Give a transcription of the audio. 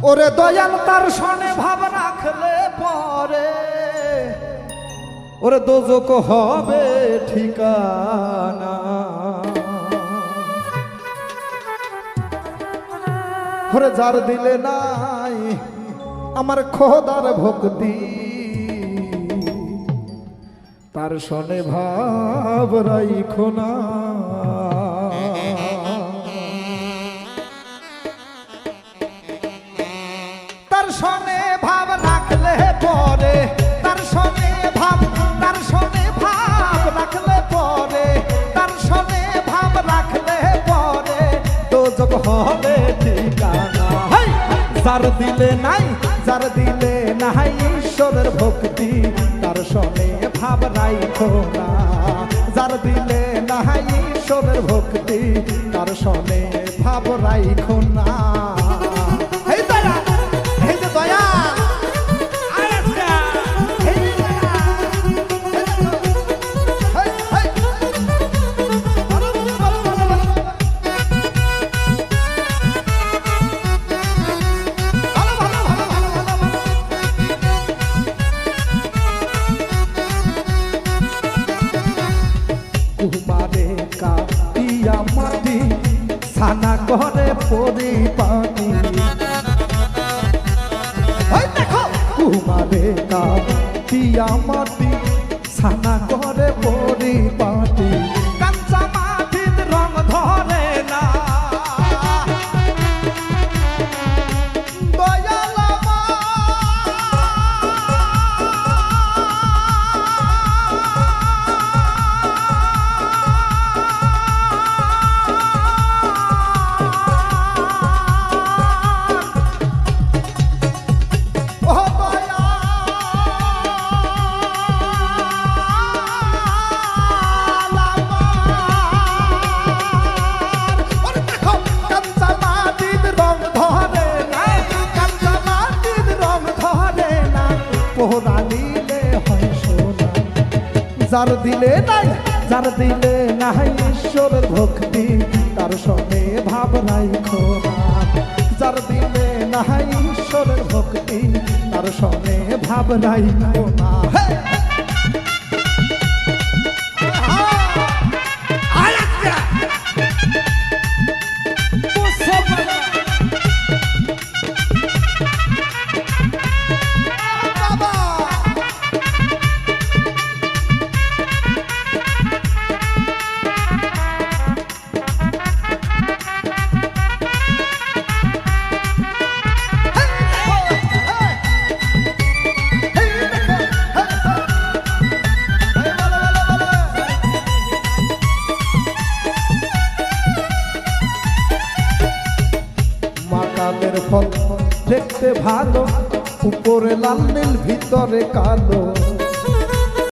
ওরে দয়াল তার সনে ভাব রাখলে পরে ওরে দোজক হবে ঠিকানা। ওরে যার দিলে নাই আমার খোদার ভক্তি তার সনে ভাব রাইখো না। তার সনে ভাব রাখলে পরে তার সনে ভাব রাখলে পরে তার সনে ভাব রাখলে পরে দোজক হবে ঠিকানা। যার দিলে নাই ঈশ্বরের ভক্তি তার সনে ভাব রাইখো না। যার দিলে নাই ঈশ্বরের ভক্তি তার সনে ভাব রাইখো না। কুমারে কাটিয়া মাটি ছানা করে পরিপাটি। দেখো কুমারে কাটিয়া মাটি ছানা করে পরিপাটি। কাঁচা মাটির রং ধরে না যার দিলে নাই ঈশ্বরের ভক্তি তার সনে ভাব রাইখো না। যার দিলে নাই ঈশ্বরের ভক্তি তার সনে ভাব রাইখো না। মাকামের ফল দেখতে ভালো উপরে লাল নীল ভিতরে কালো।